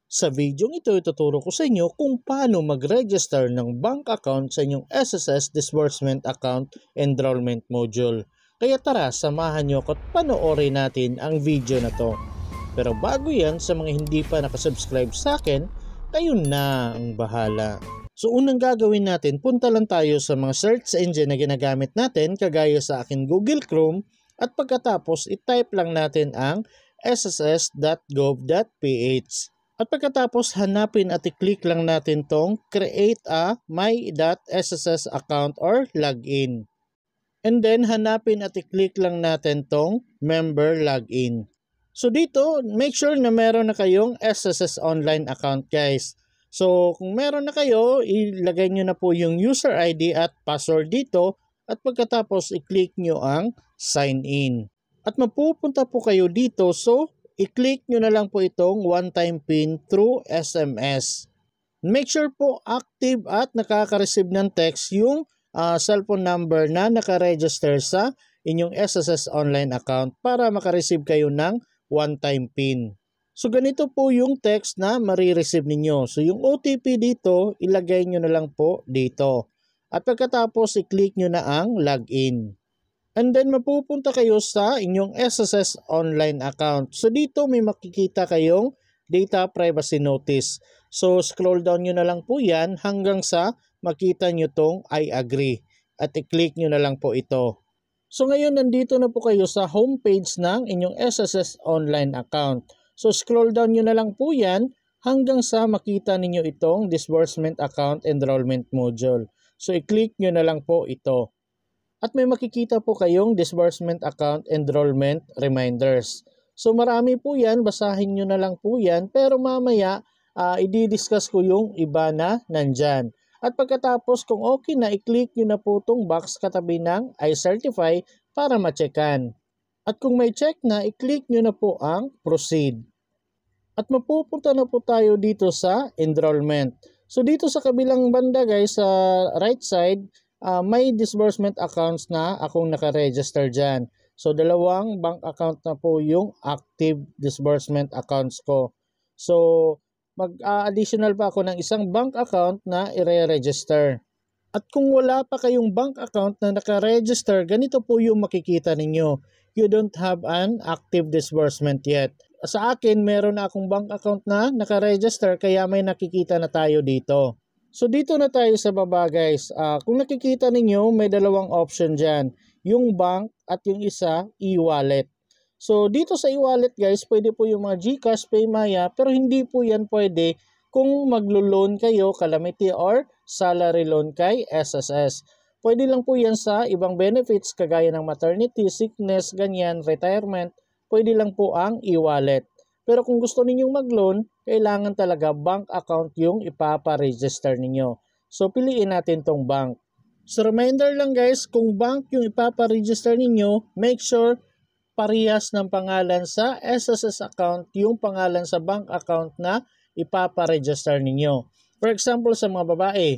Sa video ito, ituturo ko sa inyo kung paano mag-register ng bank account sa inyong SSS Disbursement Account Enrollment Module. Kaya tara, samahan nyo ako at panoorin natin ang video na to. Pero bago yan, sa mga hindi pa nakasubscribe sa akin, kayo na ang bahala. So unang gagawin natin, punta lang tayo sa mga search engine na ginagamit natin, kagaya sa akin Google Chrome, at pagkatapos i-type lang natin ang sss.gov.ph. At pagkatapos hanapin at i-click lang natin tong create a my.sss account or login. And then hanapin at i-click lang natin tong member login. So dito, make sure na meron na kayong SSS online account guys. So kung meron na kayo, ilagay nyo na po yung user ID at password dito at pagkatapos i-click nyo ang sign in. At mapupunta po kayo dito, so i-click nyo na lang po itong one-time PIN through SMS. Make sure po active at nakaka-receive ng text yung cellphone number na naka-register sa inyong SSS online account para makareceive kayo ng one-time PIN. So ganito po yung text na marireceive ninyo. So yung OTP dito, ilagay nyo na lang po dito. At pagkatapos i-click nyo na ang login. And then mapupunta kayo sa inyong SSS online account. So dito may makikita kayong data privacy notice. So scroll down nyo na lang po yan hanggang sa makita nyo tong I agree. At i-click nyo na lang po ito. So ngayon nandito na po kayo sa homepage ng inyong SSS online account. So scroll down nyo na lang po yan hanggang sa makita ninyo itong Disbursement Account Enrollment Module. So i-click nyo na lang po ito. At may makikita po kayong Disbursement Account Enrollment Reminders. So marami po yan, basahin nyo na lang po yan. Pero mamaya, i-discuss ko yung iba na nandyan. At pagkatapos kung okay na, i-click nyo na po itong box katabi ng I certify para ma-checkan. At kung may check na, i-click nyo na po ang proceed. At mapupunta na po tayo dito sa enrollment. So dito sa kabilang banda guys, sa right side, may disbursement accounts na akong nakaregister dyan. So, dalawang bank account na po yung active disbursement accounts ko. So, mag-additional pa ako ng isang bank account na i-register. At kung wala pa kayong bank account na nakaregister, ganito po yung makikita ninyo. You don't have an active disbursement yet. Sa akin, meron na akong bank account na nakaregister kaya may nakikita na tayo dito. So dito na tayo sa baba guys. Kung nakikita ninyo, may dalawang option dyan. Yung bank at yung isa, e-wallet. So dito sa e-wallet guys, pwede po yung mga GCash, Paymaya, pero hindi po yan pwede kung maglo-loan kayo, Calamity or salary loan kay SSS. Pwede lang po yan sa ibang benefits kagaya ng maternity, sickness, ganyan, retirement. Pwede lang po ang e-wallet. Pero kung gusto ninyong mag-loan, kailangan talaga bank account yung ipapa-register ninyo. So, piliin natin tong bank. So, reminder lang guys, kung bank yung ipapa-register ninyo, make sure parehas ng pangalan sa SSS account yung pangalan sa bank account na ipapa-register ninyo. For example, sa mga babae,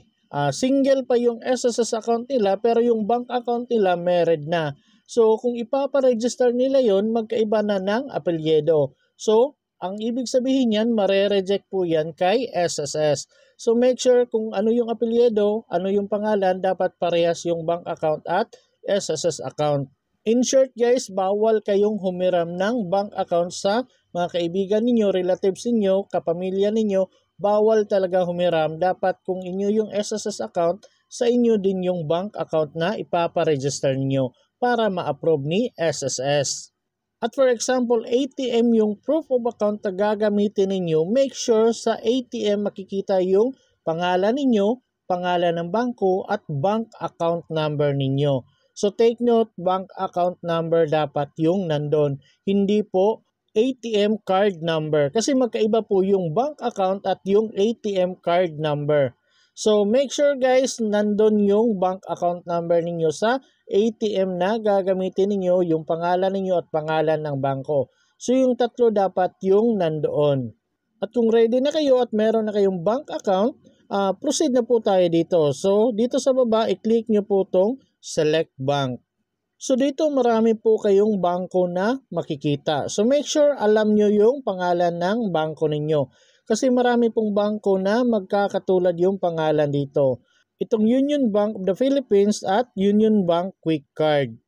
single pa yung SSS account nila pero yung bank account nila married na. So, kung ipapa-register nila yon, magkaiba na ng apelyido. So, ang ibig sabihin yan, mare-reject po yan kay SSS. So, make sure kung ano yung apelyido, ano yung pangalan, dapat parehas yung bank account at SSS account. In short guys, bawal kayong humiram ng bank account sa mga kaibigan ninyo, relatives ninyo, kapamilya ninyo. Bawal talaga humiram. Dapat kung inyo yung SSS account, sa inyo din yung bank account na ipapa-register ninyo para ma-approve ni SSS. At for example, ATM yung proof of account na gagamitin ninyo, make sure sa ATM makikita yung pangalan ninyo, pangalan ng bangko at bank account number ninyo. So take note, bank account number dapat yung nandun, hindi po ATM card number. Kasi magkaiba po yung bank account at yung ATM card number. So make sure guys, nandun yung bank account number ninyo sa ATM na gagamitin ninyo, yung pangalan ninyo at pangalan ng bangko. So yung tatlo dapat yung nandoon. At kung ready na kayo at meron na kayong bank account, proceed na po tayo dito. So dito sa baba, i-click nyo po itong select bank. So dito marami po kayong bangko na makikita. So make sure alam nyo yung pangalan ng bangko ninyo. kasi marami pong bangko na magkakatulad yung pangalan dito. Itong Union Bank of the Philippines at Union Bank Quick Card.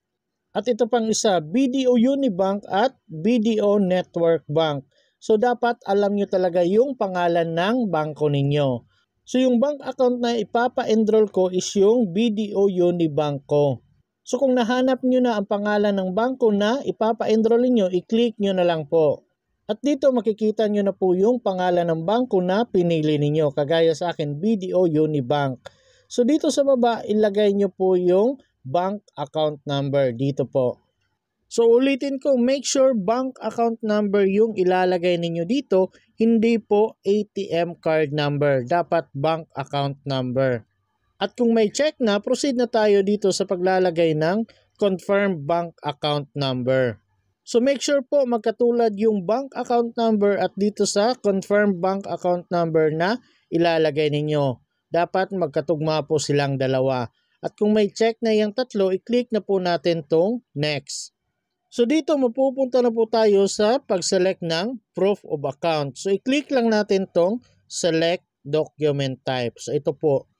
At ito pang isa, BDO Unibank at BDO Network Bank. So dapat alam nyo talaga yung pangalan ng bangko ninyo. So yung bank account na ipapa-enroll ko is yung BDO Unibank ko. So kung nahanap nyo na ang pangalan ng bangko na ipapa-enroll niyo, i-click nyo na lang po. At dito makikita nyo na po yung pangalan ng bangko na pinili ninyo. Kagaya sa akin, BDO Unibank. So dito sa baba, ilagay nyo po yung bank account number dito po. So ulitin ko, make sure bank account number yung ilalagay ninyo dito, hindi po ATM card number. Dapat bank account number. At kung may check na, proceed na tayo dito sa paglalagay ng confirm bank account number. So make sure po magkatulad yung bank account number at dito sa confirm bank account number na ilalagay ninyo. Dapat magkatugma po silang dalawa. At kung may check na yung tatlo, i-click na po natin tong next. So dito mapupunta na po tayo sa pag-select ng proof of account. So i-click lang natin tong select document type. So ito po.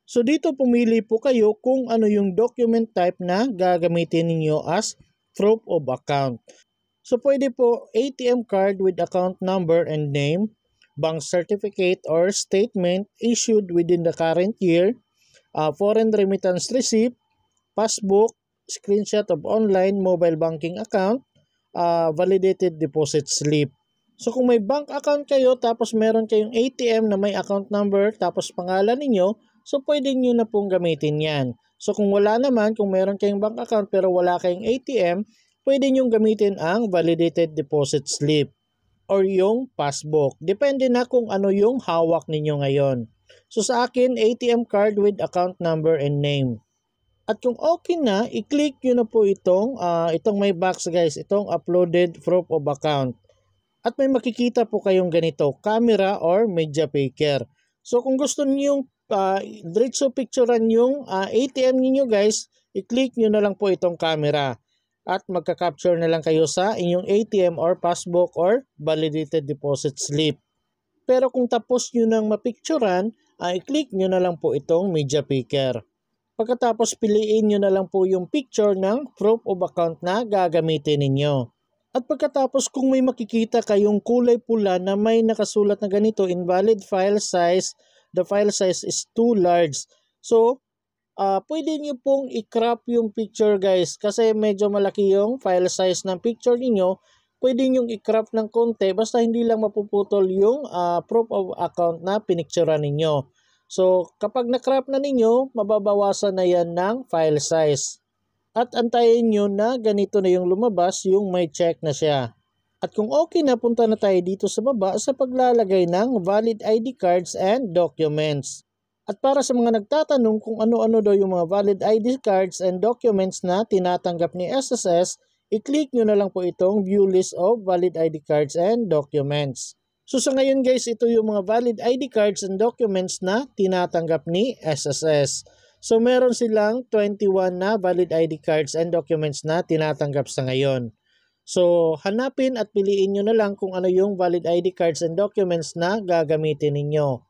So dito pumili po kayo kung ano yung document type na gagamitin ninyo as proof of account. So pwede po ATM card with account number and name, bank certificate or statement issued within the current year, foreign remittance receipt, passbook, screenshot of online mobile banking account, validated deposit slip. So kung may bank account kayo tapos meron kayong ATM na may account number tapos pangalan ninyo, so pwede nyo na pong gamitin yan. So kung wala naman, kung meron kayong bank account pero wala kayong ATM, pwede nyo gamitin ang validated deposit slip or yung passbook. Depende na kung ano yung hawak ninyo ngayon. So sa akin, ATM card with account number and name. At kung okay na, i-click nyo na po itong may box guys, itong uploaded proof of account. At may makikita po kayong ganito, camera or media picker. So kung gusto niyo diretso picturean yung ATM niyo guys, i-click nyo na lang po itong camera. At magka-capture na lang kayo sa inyong ATM or passbook or validated deposit slip. Pero kung tapos nyo nang mapicturean, i-click nyo na lang po itong media picker. Pagkatapos piliin nyo na lang po yung picture ng proof of account na gagamitin ninyo. At pagkatapos kung may makikita kayong kulay pula na may nakasulat na ganito, invalid file size, the file size is too large. So, pwede nyo pong i-crop yung picture guys kasi medyo malaki yung file size ng picture niyo. Pwede nyo i-crop ng konti basta hindi lang mapuputol yung proof of account na pinicturean ninyo. So, kapag na-crop na ninyo, mababawasan na yan ng file size. At antayin nyo na ganito na yung lumabas, yung may check na siya. At kung okay na, punta na tayo dito sa baba sa paglalagay ng valid ID cards and documents. At para sa mga nagtatanong kung ano-ano daw yung mga valid ID cards and documents na tinatanggap ni SSS, i-click nyo na lang po itong view list of valid ID cards and documents. So sa ngayon guys, ito yung mga valid ID cards and documents na tinatanggap ni SSS. So meron silang 21 na valid ID cards and documents na tinatanggap sa ngayon. So hanapin at piliin nyo na lang kung ano yung valid ID cards and documents na gagamitin ninyo.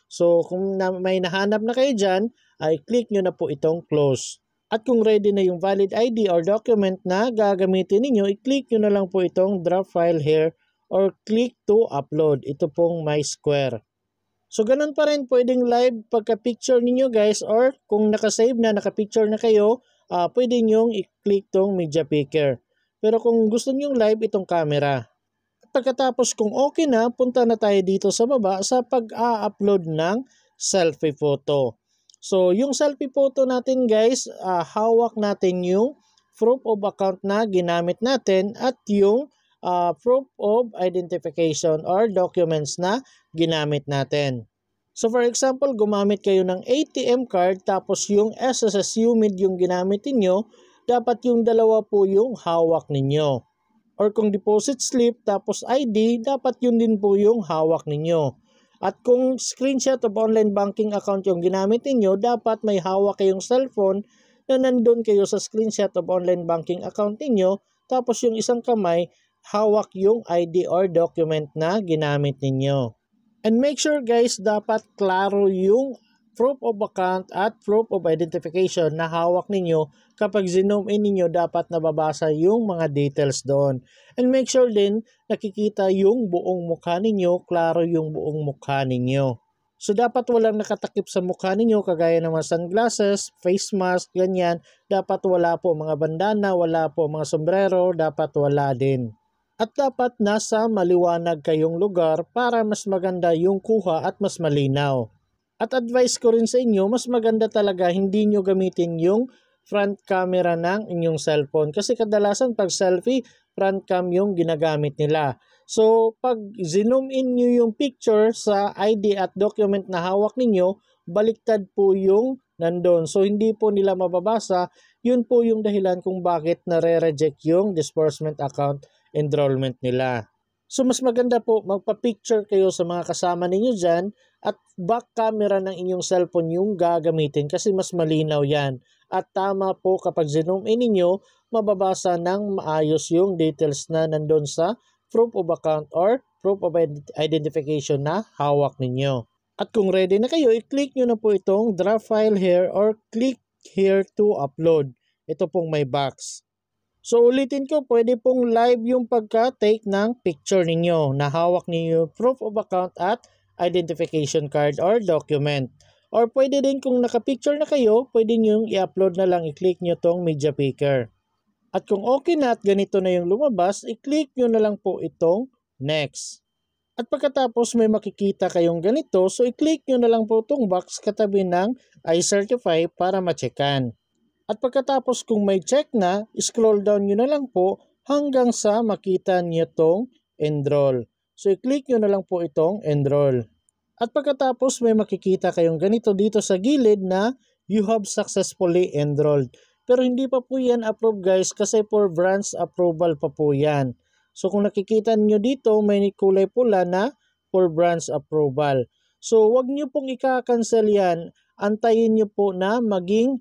So kung may nahanap na kayo dyan, ay click nyo na po itong close. At kung ready na yung valid ID or document na gagamitin ninyo, i-click nyo na lang po itong drop file here or click to upload. Ito pong my square. So ganun pa rin, pwedeng live pagka-picture ninyo guys or kung nakasave na, nakapicture na kayo, pwede nyong i-click tong media picker. Pero kung gusto nyong live, itong camera. Pagkatapos kung okay na, punta na tayo dito sa baba sa pag-a-upload ng selfie photo. So yung selfie photo natin guys, hawak natin yung proof of account na ginamit natin at yung proof of identification or documents na ginamit natin. So for example, gumamit kayo ng ATM card tapos yung SSS UMID yung ginamit niyo, dapat yung dalawa po yung hawak ninyo. Or kung deposit slip tapos ID, dapat yun din po yung hawak ninyo. At kung screenshot of online banking account yung ginamit ninyo, dapat may hawak kayong cellphone na nandun kayo sa screenshot of online banking account ninyo, tapos yung isang kamay, hawak yung ID or document na ginamit ninyo. And make sure guys, dapat klaro yung proof of account at proof of identification na hawak ninyo. Kapag zoom in ninyo, dapat nababasa yung mga details doon. And make sure din nakikita yung buong mukha ninyo, klaro yung buong mukha ninyo. So dapat walang nakatakip sa mukha ninyo kagaya ng mga sunglasses, face mask, ganyan. Dapat wala po mga bandana, wala po mga sombrero, dapat wala din. At dapat nasa maliwanag kayong lugar para mas maganda yung kuha at mas malinaw. At advice ko rin sa inyo, mas maganda talaga hindi nyo gamitin yung front camera ng inyong cellphone. Kasi kadalasan pag selfie, front cam yung ginagamit nila. So pag zoom in nyo yung picture sa ID at document na hawak ninyo, baliktad po yung nandun. So hindi po nila mababasa. Yun po yung dahilan kung bakit nare-reject yung disbursement account enrollment nila. So mas maganda po magpa-picture kayo sa mga kasama ninyo dyan at back camera ng inyong cellphone yung gagamitin kasi mas malinaw yan. At tama po kapag zoom in ninyo, mababasa ng maayos yung details na nandun sa proof of account or proof of identification na hawak ninyo. At kung ready na kayo, i-click nyo na po itong draft file here or click here to upload. Ito pong may box. So ulitin ko, pwede pong live yung pagka-take ng picture ninyo na hawak ninyo proof of account at identification card or document. Or pwede din kung nakapicture na kayo, pwede nyo i-upload na lang, i-click nyo tong media picker. At kung okay na at ganito na yung lumabas, i-click nyo na lang po itong next. At pagkatapos may makikita kayong ganito, so i-click nyo na lang po itong box katabi ng I certify para ma-checkan. At pagkatapos kung may check na, scroll down nyo na lang po hanggang sa makita nyo itong enroll. So i-click nyo na lang po itong enroll. At pagkatapos may makikita kayong ganito dito sa gilid na you have successfully enrolled. Pero hindi pa po yan approved guys kasi for branch approval pa po yan. So kung nakikita nyo dito may kulay pula na for branch approval. So wag nyo pong ika-cancel yan. Antayin nyo po na maging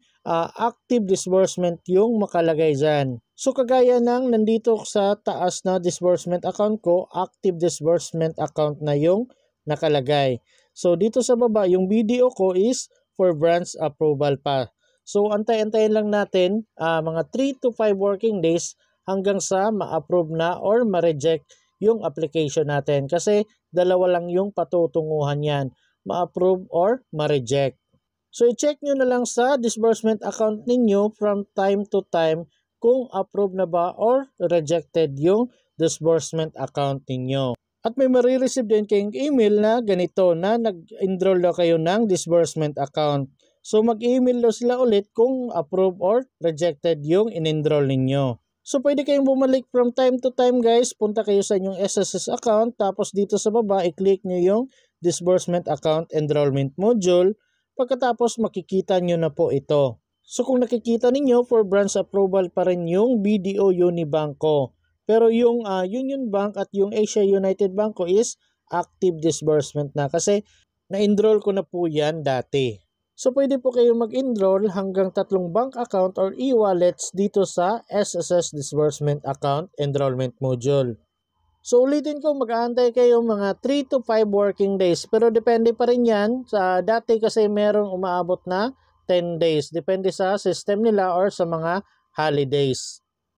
active disbursement yung makalagay dyan. So kagaya ng nandito sa taas na disbursement account ko, active disbursement account na yung nakalagay. So dito sa baba, yung video ko is for branch approval pa. So antay-antayin lang natin mga 3 to 5 working days hanggang sa ma-approve na or ma-reject yung application natin. Kasi dalawa lang yung patutunguhan yan, ma-approve or ma-reject. So i-check nyo na lang sa disbursement account ninyo from time to time kung approved na ba or rejected yung disbursement account ninyo. At may marireceive din kayong email na ganito na nag-enroll daw kayo ng disbursement account. So mag-email daw sila ulit kung approved or rejected yung in-enroll ninyo. So pwede kayong bumalik from time to time guys. Punta kayo sa inyong SSS account tapos dito sa baba i-click nyo yung disbursement account enrollment module. Pagkatapos makikita nyo na po ito. So kung nakikita ninyo for branch approval pa rin yung BDO Unibanco. Pero yung Union Bank at yung Asia United Banco is active disbursement na kasi na-enroll ko na po yan dati. So pwede po kayo mag-enroll hanggang 3 bank account or e-wallets dito sa SSS Disbursement Account Enrollment Module. So ulitin ko, mag-aantay kayo mga 3 to 5 working days. Pero depende pa rin yan. Sa dati kasi merong umaabot na 10 days. Depende sa system nila or sa mga holidays.